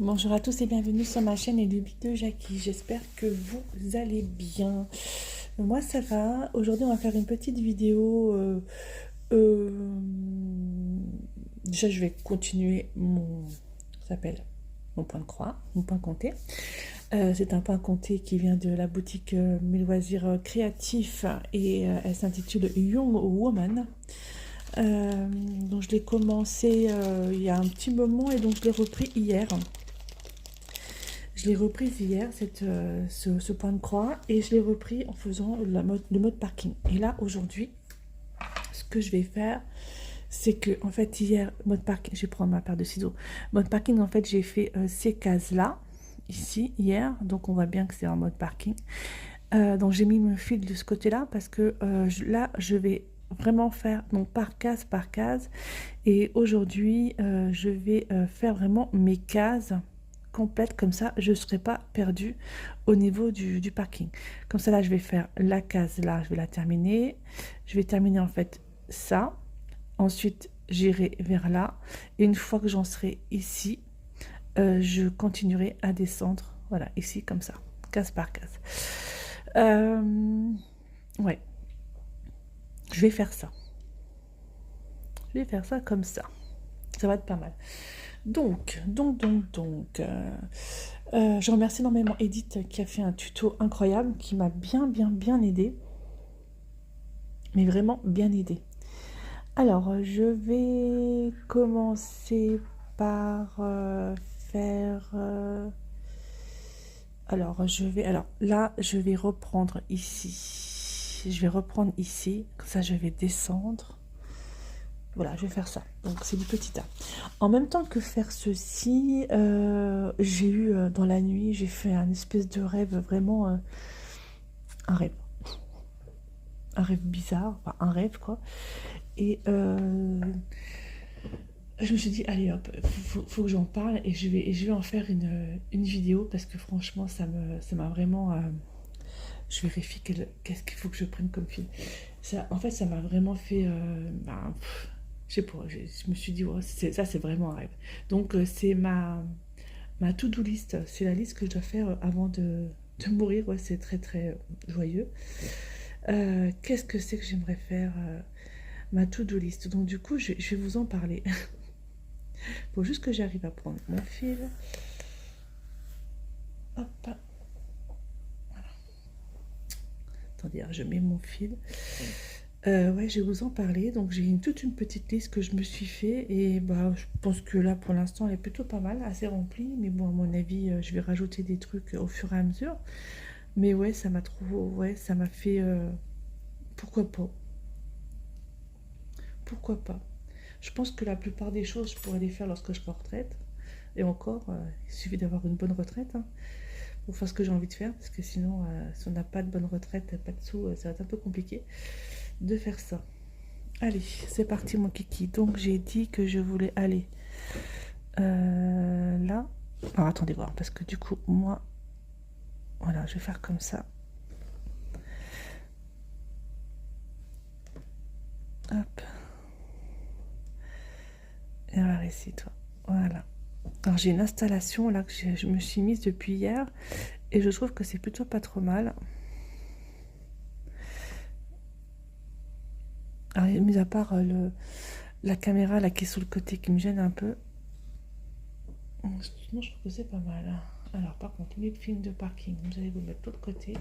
Bonjour à tous et bienvenue sur ma chaîne Élubie de Jackie. J'espère que vous allez bien. Moi ça va. Aujourd'hui on va faire une petite vidéo. Euh, Déjà je vais continuer ça s'appelle mon point de croix, mon point compté. C'est un point compté qui vient de la boutique Mes Loisirs Créatifs et elle s'intitule Young Woman. Donc je l'ai commencé il y a un petit moment et donc je l'ai repris hier. Je l'ai reprise hier, ce point de croix, et je l'ai repris en faisant le mode parking. Et là, aujourd'hui, ce que je vais faire, c'est que, en fait, hier, mode parking, je vais prendre ma paire de ciseaux. Mode parking, en fait, j'ai fait ces cases-là, ici, hier. Donc, on voit bien que c'est en mode parking. Donc, j'ai mis mon fil de ce côté-là, parce que là, je vais vraiment faire, donc, par case. Et aujourd'hui, je vais faire vraiment mes cases complète, comme ça je ne serai pas perdue au niveau du parking. Comme ça là je vais faire la case là, je vais la terminer, je vais terminer en fait ça, ensuite j'irai vers là et une fois que j'en serai ici, je continuerai à descendre, voilà, ici comme ça, case par case. Ouais, je vais faire ça, comme ça va être pas mal. Donc, je remercie énormément Edith qui a fait un tuto incroyable, qui m'a bien aidé, mais vraiment bien aidé. Alors, je vais commencer par faire... alors, là, je vais reprendre ici. Je vais reprendre ici, comme ça je vais descendre. Voilà, je vais faire ça. Donc, c'est du petit A. En même temps que faire ceci, j'ai eu dans la nuit, j'ai fait un espèce de rêve, vraiment un rêve. Un rêve bizarre, enfin un rêve quoi. Et je me suis dit, allez hop, faut que j'en parle et je vais en faire une vidéo parce que franchement, ça m'a vraiment. Je vérifie qu'est-ce qu'il faut que je prenne comme film. Ça, en fait, ça m'a vraiment fait. Je sais pas, je me suis dit, ouais, ça c'est vraiment un rêve. Donc c'est ma to-do list, c'est la liste que je dois faire avant de mourir, ouais, c'est très joyeux. Qu'est-ce que c'est que j'aimerais faire, ma to-do list. Donc du coup, je vais vous en parler. Faut juste que j'arrive à prendre mon fil. Hop. Voilà. Attendez, hein, je mets mon fil. Ouais, je vais vous en parler. Donc j'ai toute une petite liste que je me suis fait et bah je pense que là pour l'instant elle est plutôt pas mal, assez remplie. Mais bon, à mon avis, je vais rajouter des trucs au fur et à mesure. Mais ouais, ça m'a ça m'a fait pourquoi pas. Pourquoi pas. Je pense que la plupart des choses, je pourrais les faire lorsque je serai en retraite. Et encore, il suffit d'avoir une bonne retraite hein, pour faire ce que j'ai envie de faire. Parce que sinon, si on n'a pas de bonne retraite, pas de sous, ça va être un peu compliqué de faire ça. Allez, c'est parti mon kiki. Donc j'ai dit que je voulais aller là. Alors attendez voir, parce que du coup, moi, voilà, je vais faire comme ça. Hop. Et alors ici, toi. Voilà. Alors j'ai une installation là que je me suis mise depuis hier et je trouve que c'est plutôt pas trop mal. Alors mis à part la caméra là qui est sur le côté qui me gêne un peu. Sinon je trouve que c'est pas mal. Alors par contre les films de parking, vous allez vous mettre de l'autre côté.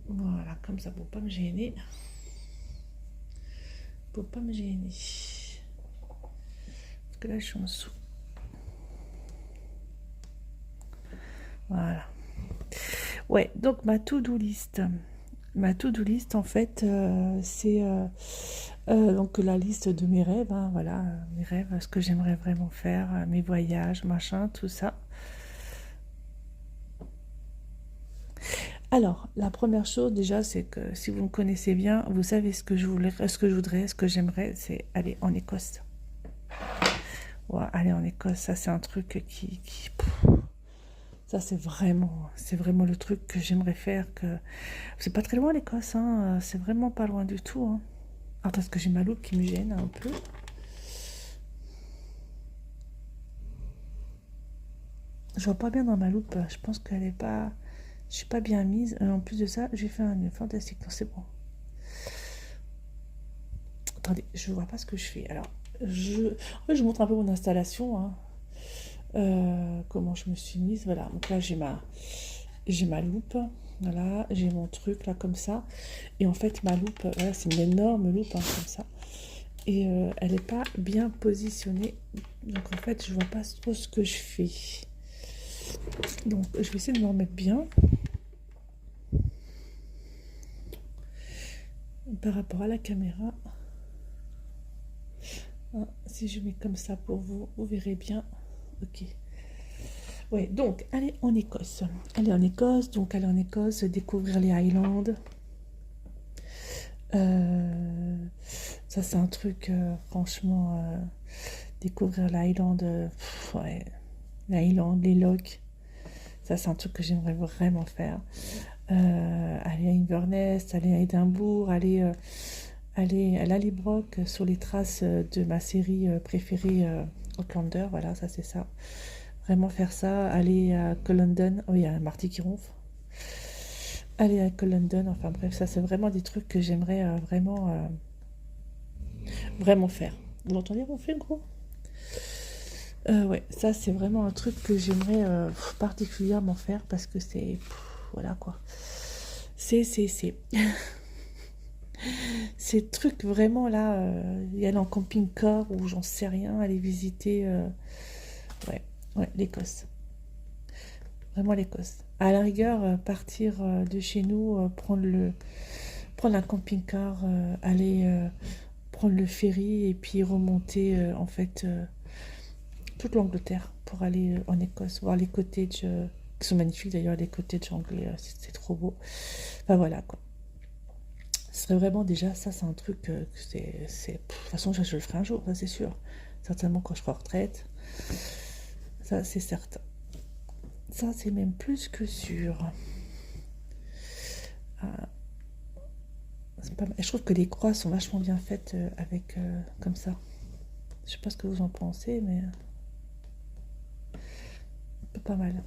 Voilà, comme ça pour pas me gêner. Pour pas me gêner. Parce que là je suis en dessous. Voilà. Ouais, donc ma to-do list. Ma to-do list, en fait, c'est donc la liste de mes rêves, hein, voilà, mes rêves, ce que j'aimerais vraiment faire, mes voyages, machin, tout ça. Alors, la première chose déjà, c'est que si vous me connaissez bien, vous savez ce que je voudrais, ce que j'aimerais, c'est aller en Écosse. Ouais, aller en Écosse, ça c'est un truc ça c'est vraiment le truc que j'aimerais faire. Que c'est pas très loin l'Écosse, hein, c'est vraiment pas loin du tout. Hein. Alors parce que j'ai ma loupe qui me gêne un peu. Je vois pas bien dans ma loupe. Je pense qu'elle est pas... Je suis pas bien mise. En plus de ça, j'ai fait un fantastique. Non, c'est bon. Attendez, je vois pas ce que je fais. Alors, en fait, je vous montre un peu mon installation, hein. Comment je me suis mise. Voilà, donc là, j'ai ma loupe. Voilà, j'ai mon truc là comme ça. Et en fait, ma loupe, voilà, c'est une énorme loupe, hein, comme ça. Et elle n'est pas bien positionnée. Donc en fait, je vois pas trop ce que je fais. Donc, je vais essayer de me remettre bien par rapport à la caméra. Ah, si je mets comme ça pour vous, vous verrez bien. Ok. Ouais, donc, allez en Écosse. Allez en Écosse, donc aller en Écosse, découvrir les Highlands. Ça, c'est un truc, franchement, découvrir l'Highland, ouais, l'Highland, les Lochs. Ça, c'est un truc que j'aimerais vraiment faire. Aller à Inverness, aller à Édimbourg, aller à Lallybroch sur les traces de ma série préférée, Outlander. Voilà, ça, c'est ça. Vraiment faire ça. Aller à Culloden. Oh, il y a Marty qui ronfle. Aller à Culloden. Enfin bref, ça, c'est vraiment des trucs que j'aimerais vraiment faire. Vous l'entendez ronfler, gros? Ouais, ça, c'est vraiment un truc que j'aimerais particulièrement faire parce que c'est... Voilà, quoi. C'est... Ces trucs vraiment là, y aller en camping-car ou j'en sais rien, aller visiter, ouais, ouais, l'Écosse. Vraiment l'Écosse. À la rigueur, partir de chez nous, prendre un camping-car, aller prendre le ferry et puis remonter en fait toute l'Angleterre pour aller en Écosse, voir les cottages qui sont magnifiques d'ailleurs, les cottages anglais, c'est trop beau. Enfin voilà quoi. Ce serait vraiment déjà, ça c'est un truc que de toute façon je le ferai un jour, ça c'est sûr. Certainement quand je serai en retraite, ça c'est certain. Ça c'est même plus que sûr. Ah, pas mal. Et je trouve que les croix sont vachement bien faites avec comme ça. Je sais pas ce que vous en pensez, mais pas mal.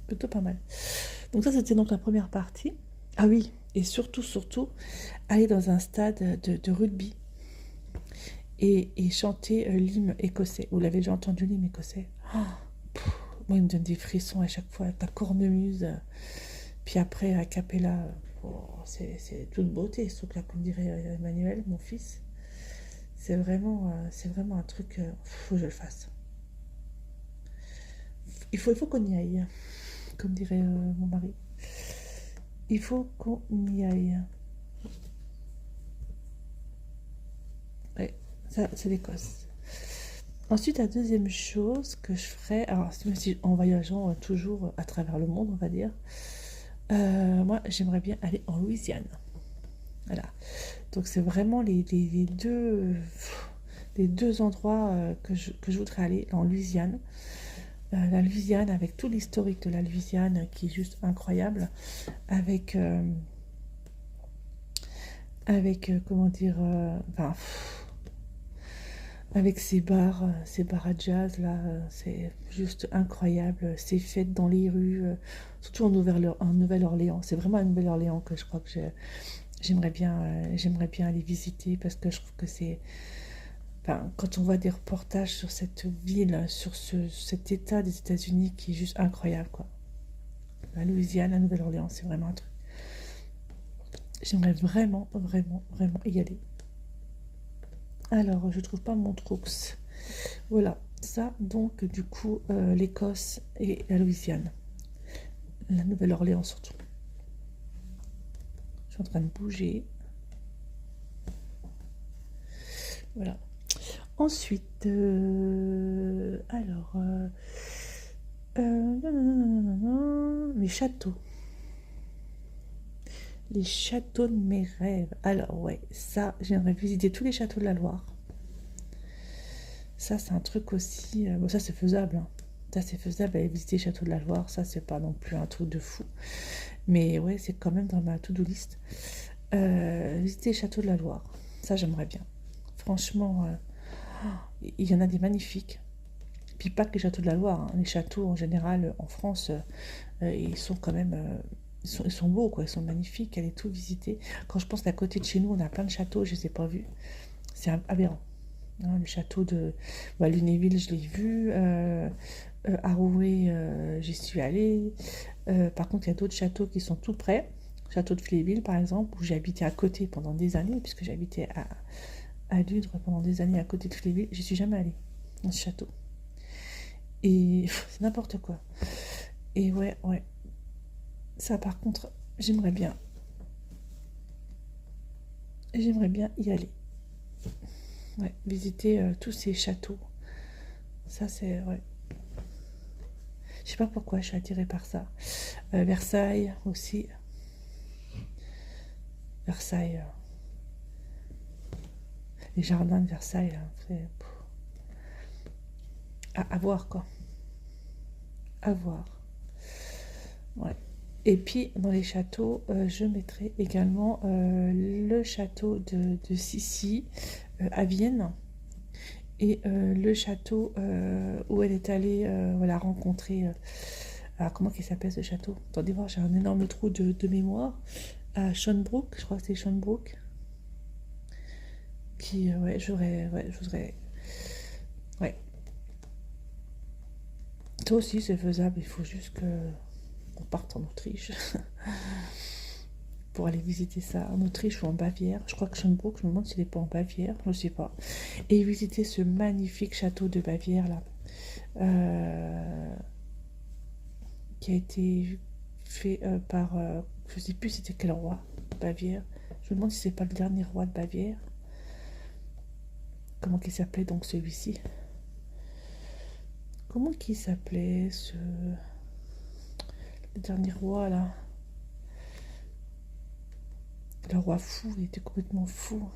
Plutôt pas mal. Donc ça c'était donc la première partie. Ah oui, et surtout, aller dans un stade de rugby et chanter l'hymne écossais. Vous l'avez déjà entendu, l'hymne écossais? Oh, moi, il me donne des frissons à chaque fois, avec la cornemuse. Puis après, a cappella, c'est toute beauté, ce truc-là, comme dirait Emmanuel, mon fils. C'est vraiment un truc, faut que je le fasse. Il faut qu'on y aille, comme dirait mon mari. Il faut qu'on y aille. Ouais, ça, c'est l'Écosse. Ensuite, la deuxième chose que je ferais, alors même si en voyageant toujours à travers le monde, on va dire, moi j'aimerais bien aller en Louisiane. Voilà. Donc c'est vraiment les deux endroits que je voudrais aller en Louisiane. La Louisiane avec tout l'historique de la Louisiane qui est juste incroyable, avec, comment dire, enfin, avec ces bars à jazz là, c'est juste incroyable. Ces fêtes dans les rues, surtout en Nouvelle-Orléans. C'est vraiment à Nouvelle-Orléans que je crois que j'aimerais bien aller visiter parce que je trouve que c'est, enfin, quand on voit des reportages sur cette ville, sur cet état des États-Unis qui est juste incroyable quoi. La Louisiane, la Nouvelle-Orléans, c'est vraiment un truc. J'aimerais vraiment y aller. Alors, je trouve pas mon Trux. Voilà, ça donc du coup l'Écosse et la Louisiane, la Nouvelle-Orléans surtout. Je suis en train de bouger. Voilà. Ensuite, les châteaux. Les châteaux de mes rêves. Alors ouais, ça, j'aimerais visiter tous les châteaux de la Loire. Ça, c'est un truc aussi. Bon, ça, c'est faisable, hein. Ça, c'est faisable, aller visiter les châteaux de la Loire. Ça, c'est pas non plus un truc de fou. Mais ouais, c'est quand même dans ma to-do list. Visiter les châteaux de la Loire. Ça, j'aimerais bien. Franchement, il y en a des magnifiques. Puis pas que les châteaux de la Loire, hein. Les châteaux en général en France, ils sont quand même... ils sont beaux, quoi, ils sont magnifiques, allez tout visiter. Quand je pense à côté de chez nous, on a plein de châteaux, je ne les ai pas vus. C'est aberrant. Hein, le château de Lunéville, je l'ai vu. Arouet, j'y suis allée. Par contre, il y a d'autres châteaux qui sont tout près. Château de Fléville, par exemple, où j'ai habité à côté pendant des années, puisque j'ai habité à Ludre pendant des années à côté de Fléville. Je suis jamais allée dans ce château. Et c'est n'importe quoi. Et ouais. Ça, par contre, j'aimerais bien y aller. Ouais, visiter tous ces châteaux. Ça, c'est... Ouais. Je sais pas pourquoi je suis attirée par ça. Versailles aussi. Versailles. Les jardins de Versailles, là, c'est... À voir, quoi. À voir. Ouais. Et puis, dans les châteaux, je mettrai également le château de Sissi à Vienne. Et le château où elle est allée voilà, rencontrer... alors, comment il s'appelle ce château? Attendez voir, j'ai un énorme trou de mémoire. À Schönbrunn, je crois que c'est Schönbrunn. Qui, ouais, je voudrais... Ouais. Ça aussi, c'est faisable. Il faut juste qu'on parte en Autriche pour aller visiter ça. En Autriche ou en Bavière. Je crois que Schönbrunn, je me demande s'il n'est pas en Bavière. Je ne sais pas. Et visiter ce magnifique château de Bavière, là. Qui a été fait par... je ne sais plus c'était quel roi de Bavière. Je me demande si c'est pas le dernier roi de Bavière. Comment qu'il s'appelait donc celui-ci? Comment qu'il s'appelait le dernier roi là? Le roi fou, il était complètement fou.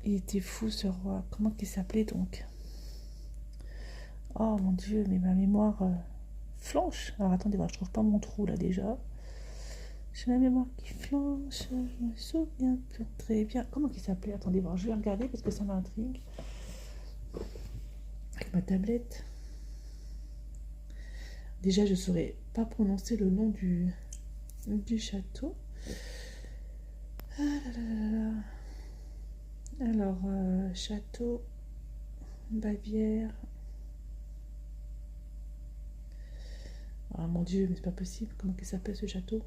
Il était fou ce roi. Comment qu'il s'appelait donc? Oh mon Dieu, mais ma mémoire flanche. Alors attendez voir, je trouve pas mon trou là déjà. J'ai la mémoire qui flanche, je me souviens plus très bien. Comment qu'il s'appelait? Attendez voir, je vais regarder parce que ça m'intrigue. Avec ma tablette. Déjà, je ne saurais pas prononcer le nom du château. Ah là là là là. Alors, château, Bavière. Ah mon Dieu, mais c'est pas possible. Comment il s'appelle ce château?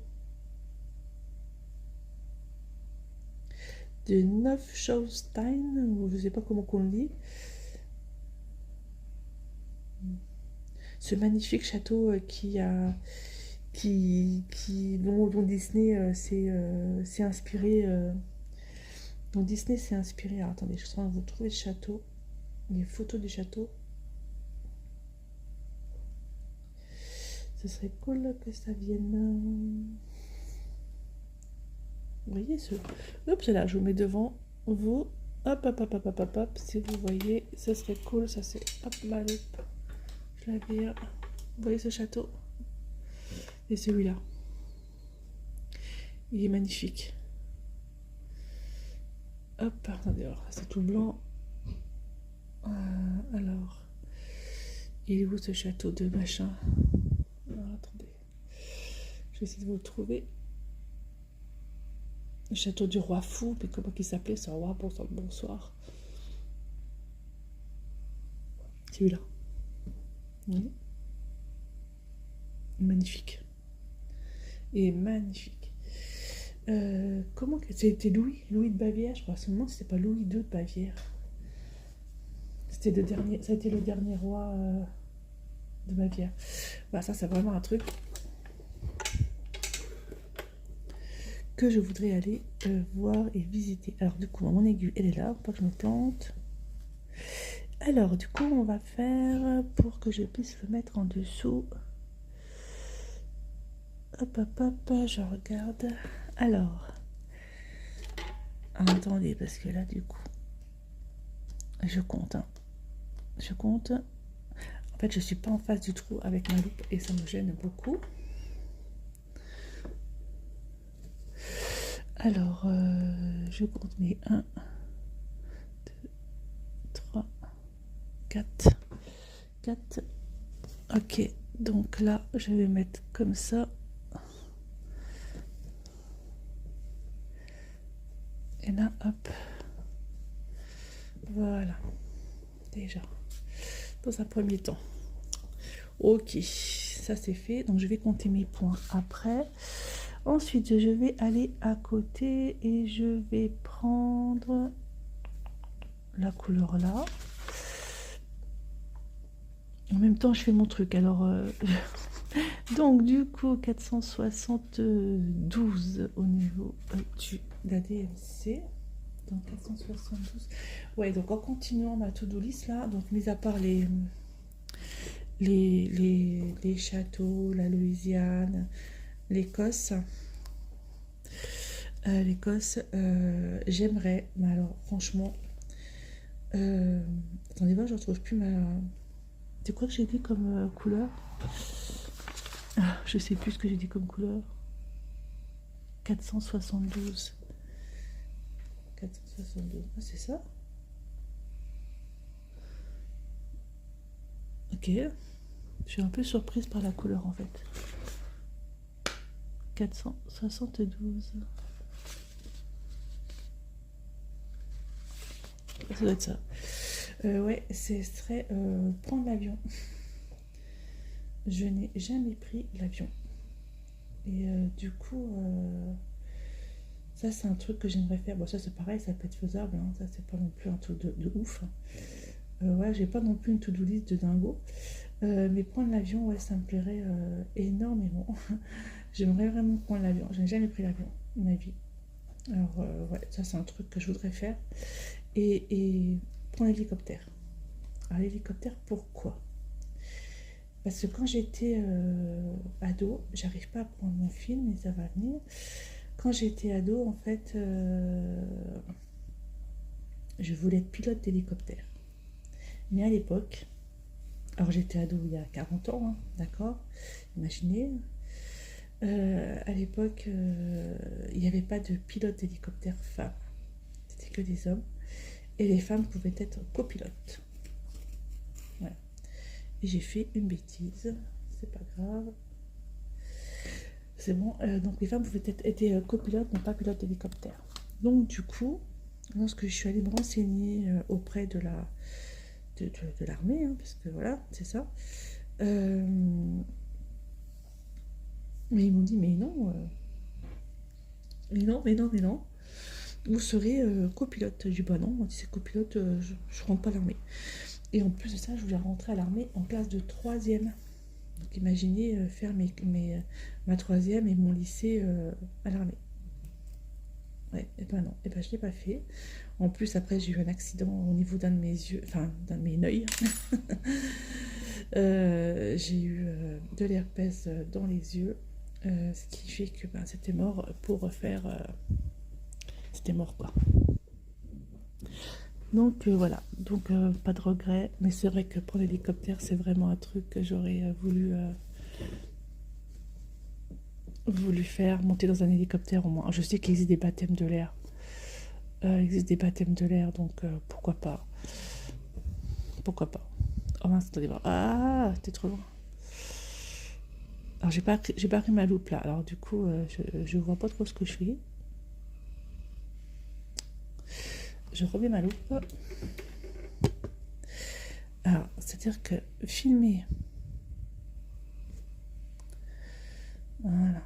De Neufschaustein, ou je ne sais pas comment on le dit. Ce magnifique château dont Disney s'est inspiré. Dont Disney s'est inspiré. Alors, attendez, je suis en train de vous trouver le château. Les photos du château. Ce serait cool que ça vienne. Vous voyez ce... Oups, là, je vous mets devant vous. Hop, hop, hop, hop, hop, hop, hop. Si vous voyez, ce serait cool. Ça, c'est... Hop, ma loupe. Je la vire. Vous voyez ce château? Et celui-là. Il est magnifique. Hop, attendez, alors, c'est tout blanc. Alors, il est où ce château de machin? Alors, attendez. Je vais essayer de vous le trouver. Le château du roi fou, mais comment il s'appelait ce roi? Bonsoir. Celui-là. Oui. Magnifique. Et magnifique. Comment que c'était Louis de Bavière, je crois. Seulement, c'était pas Louis II de Bavière. C'était le dernier. Ça a été le dernier roi de Bavière. Bah, ça, c'est vraiment un truc que je voudrais aller voir et visiter. Alors, du coup, mon aiguille, elle est là, pour pas que je me plante. Alors, du coup, on va faire pour que je puisse le mettre en dessous. Hop, hop, hop, je regarde. Alors, attendez, parce que là, du coup, je compte. Hein. Je compte. En fait, je suis pas en face du trou avec ma loupe et ça me gêne beaucoup. Alors, je compte mes 1, 2, 3, 4. 4. Ok, donc là, je vais mettre comme ça. Et là, hop. Voilà. Déjà. Dans un premier temps. Ok, ça c'est fait. Donc je vais compter mes points après. Ensuite, je vais aller à côté et je vais prendre la couleur là. En même temps, je fais mon truc. Alors, donc du coup, 472 au niveau de la DMC. Donc 472. Ouais, donc en continuant ma to-do list là, donc mis à part les châteaux, la Louisiane, l'Écosse. J'aimerais, mais alors franchement, attendez voir, je retrouve plus ma. C'est quoi que j'ai dit comme couleur? Je sais plus ce que j'ai dit comme couleur. 472. 472. Ah, c'est ça? Ok. Je suis un peu surprise par la couleur en fait. 472. Ça doit être ça. Ouais, ce serait prendre l'avion. Je n'ai jamais pris l'avion. Et du coup, ça c'est un truc que j'aimerais faire. Bon, ça c'est pareil, ça peut être faisable. Hein. Ça c'est pas non plus un truc de ouf. Ouais, j'ai pas non plus une to-do list de dingo. Mais prendre l'avion, ouais, ça me plairait énormément. J'aimerais vraiment prendre l'avion. Je n'ai jamais pris l'avion de ma vie. Alors, ouais, ça c'est un truc que je voudrais faire. Et prendre l'hélicoptère. Alors, l'hélicoptère, pourquoi? Parce que quand j'étais ado, j'arrive pas à prendre mon film, mais ça va venir. Quand j'étais ado, en fait, je voulais être pilote d'hélicoptère. Mais à l'époque, alors j'étais ado il y a 40 ans, hein, d'accord? Imaginez. À l'époque, il n'y avait pas de pilote d'hélicoptère femme. C'était que des hommes. Et les femmes pouvaient être copilotes. Voilà. Et j'ai fait une bêtise. C'est pas grave. C'est bon. Donc les femmes pouvaient être copilotes, mais pas pilotes d'hélicoptère. Donc du coup, lorsque je suis allée me renseigner auprès de l'armée, hein, parce que voilà, c'est ça. Mais ils m'ont dit, mais non, mais non. Vous serez copilote. J'ai dit, bah non, moi, si c'est copilote, je rentre pas à l'armée. Et en plus de ça, je voulais rentrer à l'armée en classe de 3e. Donc imaginez faire ma 3e et mon lycée à l'armée. Ouais, et ben non, et ben je l'ai pas fait. En plus, après, j'ai eu un accident au niveau d'un de mes yeux, enfin, d'un de mes œils. J'ai eu de l'herpès dans les yeux, ce qui fait que ben, c'était mort pour refaire. C'était mort quoi. Donc voilà, donc pas de regret, mais c'est vrai que pour l'hélicoptère, c'est vraiment un truc que j'aurais voulu faire, monter dans un hélicoptère au moins. Je sais qu'il existe des baptêmes de l'air. Donc pourquoi pas. Pourquoi pas. Oh mince, attendez voir. Ah, t'es trop loin. Alors j'ai pas pris ma loupe là, alors du coup je vois pas trop ce que je fais. Je remets ma loupe. Alors, c'est-à-dire que filmer. Voilà.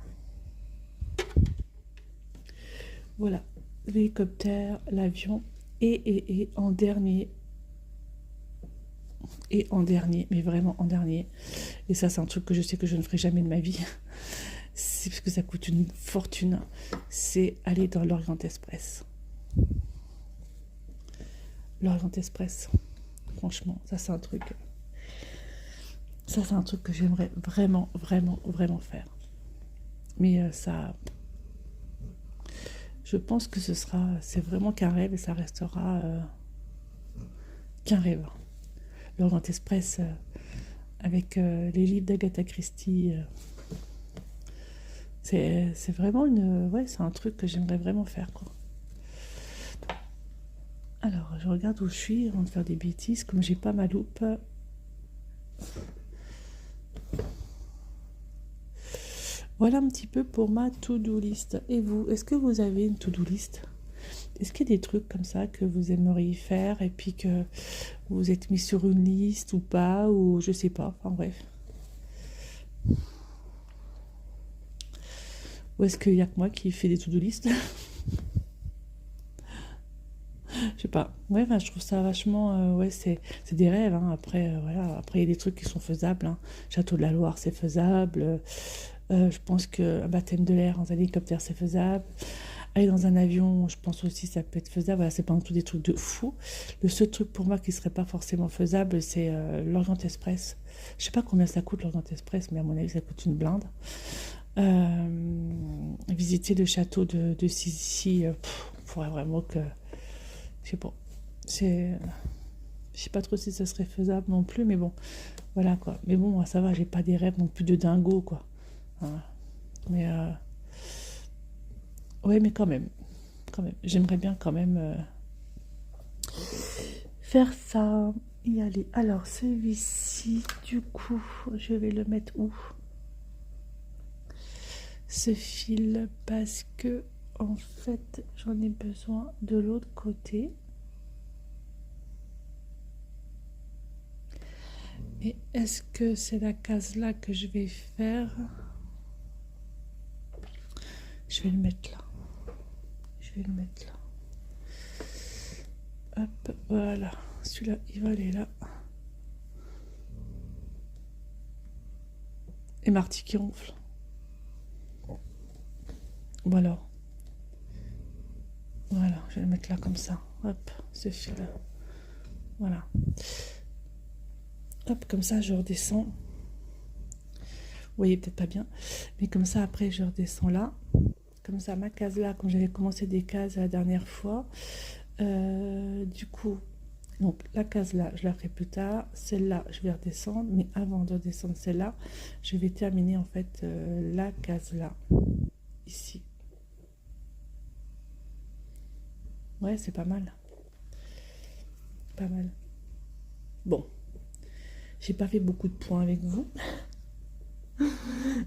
Voilà. L'hélicoptère, l'avion. Et en dernier. Et en dernier, mais vraiment en dernier. Et ça, c'est un truc que je sais que je ne ferai jamais de ma vie. C'est parce que ça coûte une fortune. C'est aller dans l'Orient Express. L'Orient Express. Franchement, ça c'est un truc. Ça c'est un truc que j'aimerais vraiment, vraiment, vraiment faire. Mais ça, je pense que c'est vraiment qu'un rêve et ça restera qu'un rêve. L'Orient Express avec les livres d'Agatha Christie, c'est vraiment ouais, c'est un truc que j'aimerais vraiment faire quoi. Alors, je regarde où je suis avant de faire des bêtises. Comme j'ai pas ma loupe. Voilà un petit peu pour ma to-do list. Et vous, est-ce que vous avez une to-do list? Est-ce qu'il y a des trucs comme ça que vous aimeriez faire et puis que vous êtes mis sur une liste ou pas, ou je sais pas, enfin bref. Ou est-ce qu'il y a que moi qui fais des to-do list? Je sais pas. Ouais, enfin, je trouve ça vachement. Ouais, c'est des rêves. Hein. Après, voilà. Après, il y a des trucs qui sont faisables. Hein. Château de la Loire, c'est faisable. Je pense qu'un baptême de l'air en hélicoptère, c'est faisable. Aller dans un avion, je pense aussi ça peut être faisable. Voilà, c'est pas tout des trucs de fou. Le seul truc pour moi qui serait pas forcément faisable, c'est l'Orient Express. Je sais pas combien ça coûte l'Orient Express, mais à mon avis, ça coûte une blinde. Visiter le château de Sissi, il faudrait vraiment que. Je sais pas. C'est. Je sais pas trop si ça serait faisable non plus, mais bon, voilà quoi. Mais bon, moi, ça va, j'ai pas des rêves non plus de dingo, quoi. Hein. Mais ouais, mais quand même, j'aimerais bien quand même faire ça, y aller. Alors celui-ci, du coup, je vais le mettre où? Ce fil, parce que en fait, j'en ai besoin de l'autre côté. Et est-ce que c'est la case là que je vais faire? Je vais le mettre là. Je vais le mettre là. Hop, voilà. Celui-là, il va aller là. Et Marty qui ronfle. Voilà. Voilà, je vais le mettre là comme ça. Hop, ce fil-là. Voilà. Hop, comme ça, je redescends. Vous voyez peut-être pas bien. Mais comme ça, après, je redescends là. Comme ça, ma case là, quand j'avais commencé des cases la dernière fois. Du coup, donc la case là, je la ferai plus tard. Celle-là, je vais redescendre. Mais avant de redescendre celle-là, je vais terminer en fait la case là. Ici. Ouais, c'est pas mal. Pas mal. Bon, j'ai pas fait beaucoup de points avec vous.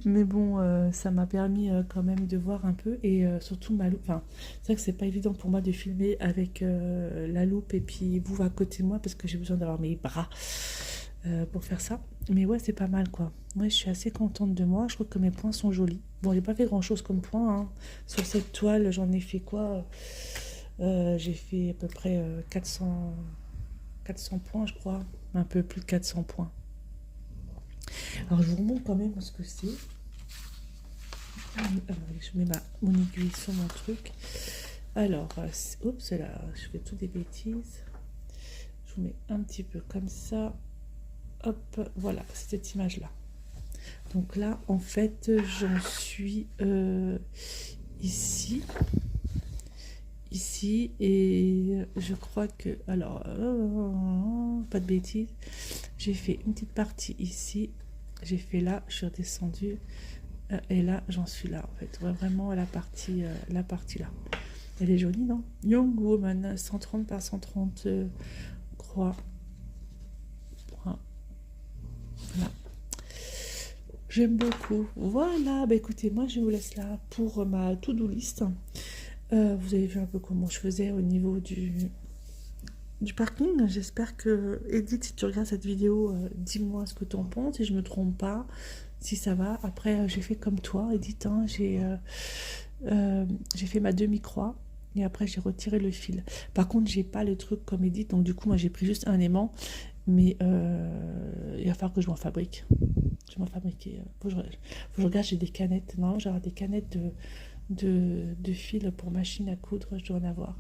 Mais bon, ça m'a permis quand même de voir un peu et surtout ma loupe. Enfin, c'est vrai que c'est pas évident pour moi de filmer avec la loupe et puis vous à côté de moi parce que j'ai besoin d'avoir mes bras pour faire ça. Mais ouais, c'est pas mal quoi. Ouais, je suis assez contente de moi. Je trouve que mes points sont jolis. Bon, j'ai pas fait grand chose comme points. Hein. Sur cette toile, j'en ai fait quoi? J'ai fait à peu près 400 points, je crois. Un peu plus de 400 points. Alors, je vous remonte quand même ce que c'est. Je mets mon aiguille sur mon truc. Alors, oups, là, je fais toutes des bêtises. Je vous mets un petit peu comme ça. Hop, voilà, cette image-là. Donc là, en fait, j'en suis ici. Ici, et je crois que... Alors, pas de bêtises. J'ai fait une petite partie ici. J'ai fait là, je suis redescendue. Et là, j'en suis là, en fait. Vraiment la partie là. Elle est jolie, non? Young Woman, 130 par 130 croix. Voilà. J'aime beaucoup. Voilà, bah écoutez, moi je vous laisse là pour ma to-do list. Vous avez vu un peu comment je faisais au niveau du parking. J'espère que, Edith, si tu regardes cette vidéo, dis-moi ce que tu en penses, si je me trompe pas, si ça va. Après, j'ai fait comme toi, Edith, hein, j'ai fait ma demi-croix et après j'ai retiré le fil. Par contre, j'ai pas le truc comme Edith, donc du coup, moi j'ai pris juste un aimant, mais il va falloir que je m'en fabrique. Je vais m'en fabriquer. Faut que je regarde, j'ai des canettes. Non, j'ai des canettes de fil pour machine à coudre, je dois en avoir.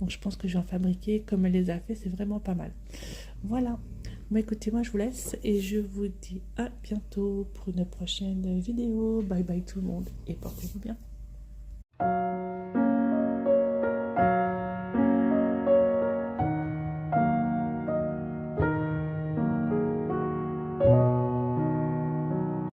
Donc je pense que je vais en fabriquer. Comme elle les a fait, c'est vraiment pas mal. Voilà. Bon, écoutez, moi je vous laisse et je vous dis à bientôt pour une prochaine vidéo. Bye bye tout le monde et portez-vous bien.